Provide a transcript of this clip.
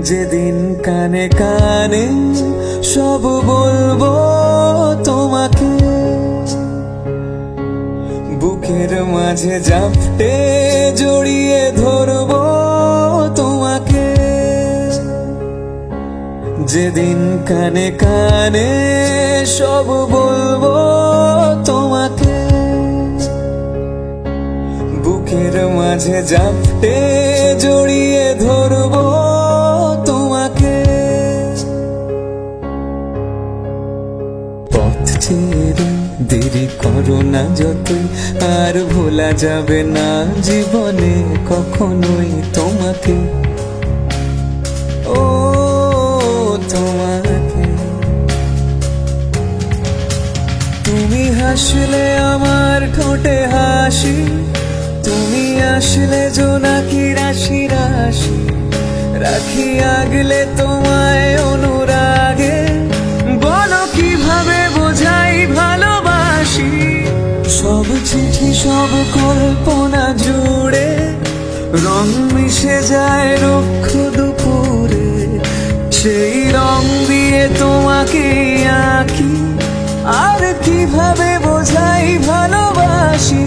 যেদিন কানে কানে সব বলবো তোমাকে, বুকের মাঝে জাপটে জড়িয়ে ধরবো তোমাকে। যেদিন কানে কানে সব বলবো তোমাকে, বুকের মাঝে জাপটে জড়িয়ে ধরবো তোমাকে। পথ ছেড়ে দেরি করো না যতই, আর ভোলা যাবে না জীবনে কখনোই তোমাকে। ও তোমাকে, তুমি হাসলে আমার ঠোঁটে হাসি, তুমি আসলে জোনাকি রাশি রাশি, রাখি আগলে তোমায় অনুরাগে। বলো কিভাবে বোঝাই ভালোবাসি, সব চিঠি সব কল্পনা জুড়ে রং মিশে যায় রুক্ষ দুপুরে। সেই রং দিয়ে তোমাকে আঁকি, আর কিভাবে বোঝাই ভালোবাসি।